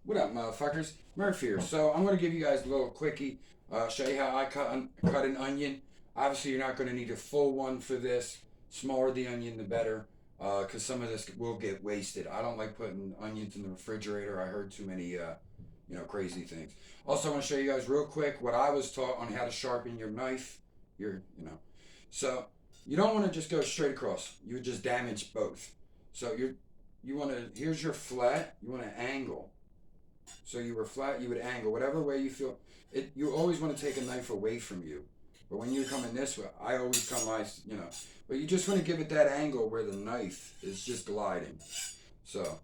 What up, motherfuckers? Murph here. So I'm gonna give you guys a little quickie. Show you how I cut an onion. Obviously, you're not gonna need a full one for this. Smaller the onion, the better, because some of this will get wasted. I don't like putting onions in the refrigerator. I heard too many, crazy things. Also, I want to show you guys real quick what I was taught on how to sharpen your knife. So you don't want to just go straight across. You would just damage both. So you want to. Here's your flat. You want to angle. So you were flat, you would angle, whatever way you feel. You always want to take a knife away from you. But when you're coming this way, I always come But you just want to give it that angle where the knife is just gliding. So,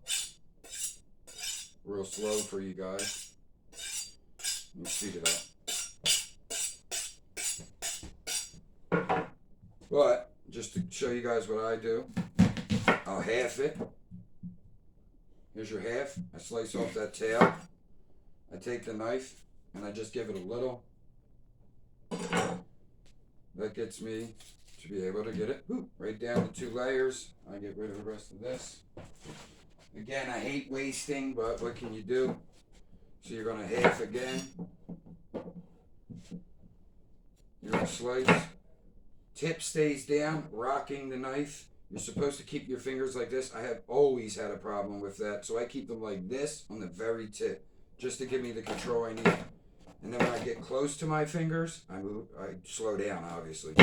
real slow for you guys. Let me speed it up. But, just to show you guys what I do, I'll half it. Here's your half. I slice off that tail. I take the knife and I just give it a little. That gets me to be able to get it right down to 2 layers. I get rid of the rest of this. Again, I hate wasting, but what can you do? So you're going to half again. You're going to slice. Tip stays down, rocking the knife. You're supposed to keep your fingers like this. I have always had a problem with that, so I keep them like this on the very tip, just to give me the control I need. And then when I get close to my fingers, I slow down, obviously.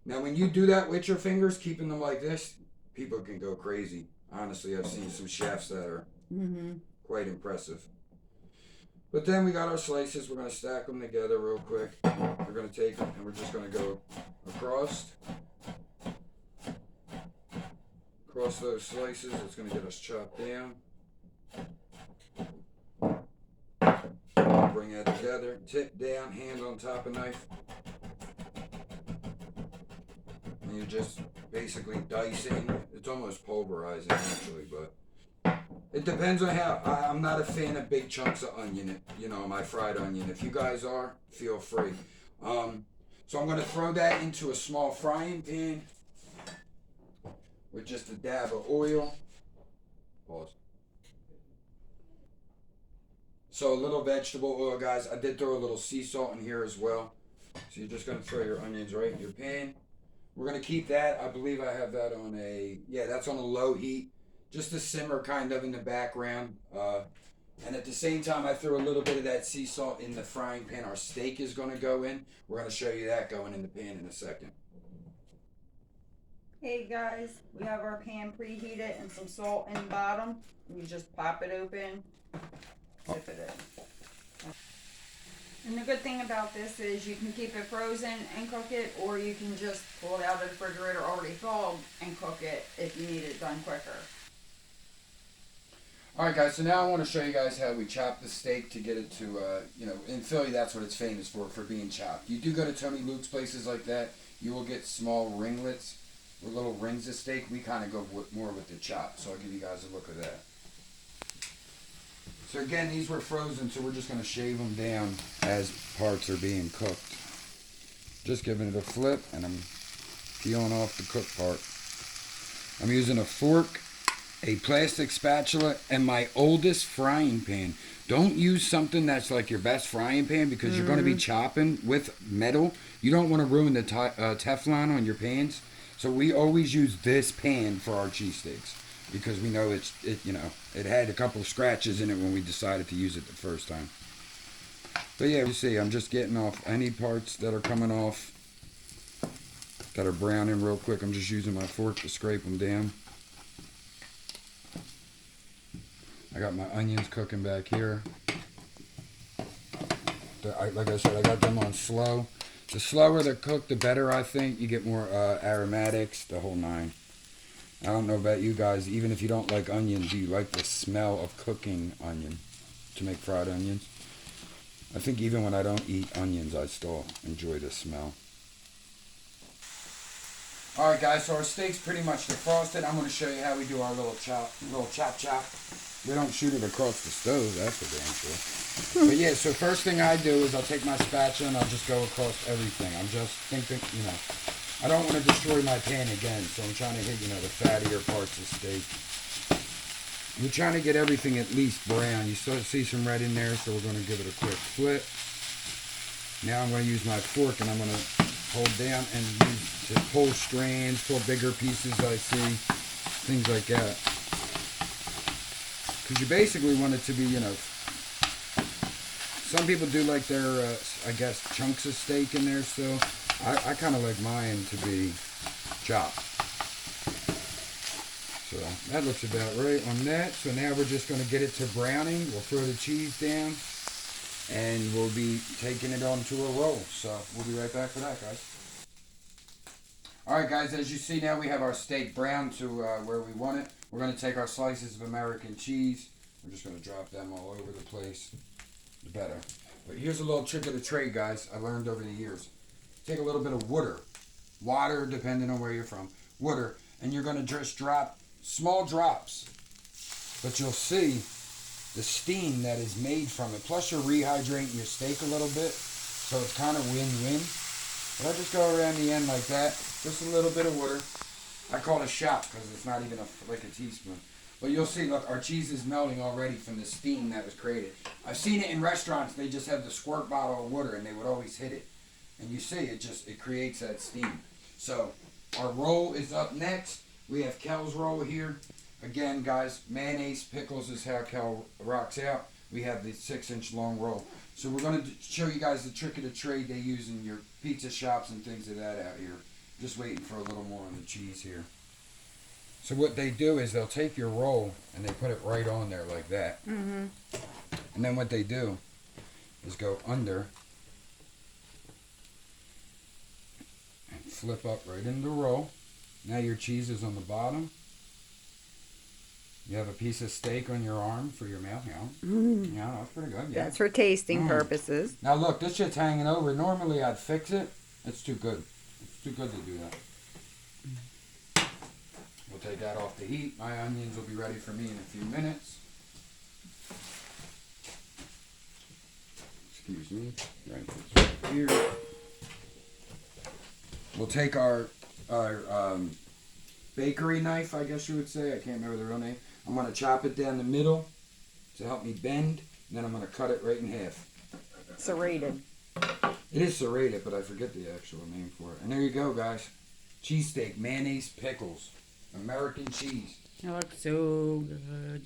Now, when you do that with your fingers, keeping them like this, people can go crazy. Honestly, I've seen some chefs that are quite impressive. But then we got our slices. We're going to stack them together real quick. We're going to take them, and we're just going to go across. Across those slices, it's going to get us chopped down. Bring that together, tip down, hand on top of knife. And you're just basically dicing. It's almost pulverizing actually, but it depends on how. I'm not a fan of big chunks of onion, my fried onion. If you guys are, feel free. So I'm going to throw that into a small frying pan with just a dab of oil. Pause. So a little vegetable oil, guys. I did throw a little sea salt in here as well. So you're just going to throw your onions right in your pan. We're going to keep that. I believe I have that on that's on a low heat. Just to simmer kind of in the background. And at the same time, I threw a little bit of that sea salt in the frying pan. Our steak is going to go in. We're going to show you that going in the pan in a second. Hey guys, we have our pan preheated and some salt in the bottom. You just pop it open, dip it in. And the good thing about this is you can keep it frozen and cook it, or you can just pull it out of the refrigerator already thawed and cook it if you need it done quicker. Alright guys, so now I want to show you guys how we chop the steak to get it to, in Philly that's what it's famous for being chopped. You do go to Tony Luke's, places like that, you will get small ringlets. With little rings of steak. We kind of go more with the chop, so I'll give you guys a look at that. So again, these were frozen, so we're just going to shave them down as parts are being cooked. Just giving it a flip, and I'm peeling off the cooked part. I'm using a fork, a plastic spatula, and my oldest frying pan. Don't use something that's like your best frying pan, because you're going to be chopping with metal. You don't want to ruin the Teflon on your pans. So we always use this pan for our cheesesteaks, because we know it had a couple of scratches in it when we decided to use it the first time. But yeah, you see, I'm just getting off any parts that are coming off that are browning real quick. I'm just using my fork to scrape them down. I got my onions cooking back here. Like I said, I got them on slow. The slower they're cooked, the better, I think. You get more aromatics, the whole 9. I don't know about you guys. Even if you don't like onions, do you like the smell of cooking onion to make fried onions? I think even when I don't eat onions, I still enjoy the smell. Alright guys, so our steak's pretty much defrosted. I'm going to show you how we do our little chop. We don't shoot it across the stove, that's for damn sure. But yeah, so first thing I do is I'll take my spatula and I'll just go across everything. I'm just thinking, I don't want to destroy my pan again, so I'm trying to hit, the fattier parts of steak. We're trying to get everything at least brown. You still see some red in there, so we're going to give it a quick flip. Now I'm going to use my fork and I'm going to hold down and use to pull strands, pull bigger pieces I see, things like that. Because you basically want it to be, you know, some people do like their, I guess, chunks of steak in there still. I kind of like mine to be chopped. So that looks about right on that. So now we're just going to get it to browning. We'll throw the cheese down and we'll be taking it onto a roll. So we'll be right back for that, guys. Alright guys, as you see now we have our steak browned to where we want it. We're going to take our slices of American cheese. We're just going to drop them all over the place. The better. But here's a little trick of the trade, guys, I learned over the years. Take a little bit of water, depending on where you're from, water, and you're going to just drop small drops. But you'll see the steam that is made from it. Plus you're rehydrating your steak a little bit, so it's kind of win-win. But I just go around the end like that, just a little bit of water. I call it a shot because it's not even like a teaspoon. But you'll see, look, our cheese is melting already from the steam that was created. I've seen it in restaurants, they just have the squirt bottle of water and they would always hit it. And you see, it creates that steam. So, our roll is up next. We have Kellz roll here. Again, guys, mayonnaise, pickles is how Kellz rocks out. We have the 6-inch long roll. So we're going to show you guys the trick of the trade they use in your pizza shops and things of that out here. Just waiting for a little more on the cheese here. So what they do is they'll take your roll and they put it right on there like that. Mm-hmm. And then what they do is go under and flip up right into the roll. Now your cheese is on the bottom. You have a piece of steak on your arm for your mouth. Yeah, that's pretty good. Yeah. That's for tasting purposes. Now look, this shit's hanging over. Normally I'd fix it. It's too good. It's too good to do that. We'll take that off the heat. My onions will be ready for me in a few minutes. Excuse me. Right here. We'll take our bakery knife, I guess you would say. I can't remember the real name. I'm going to chop it down the middle to help me bend. And then I'm going to cut it right in half. Serrated. It is serrated, but I forget the actual name for it. And there you go, guys. Cheesesteak, mayonnaise, pickles. American cheese. It looks so good.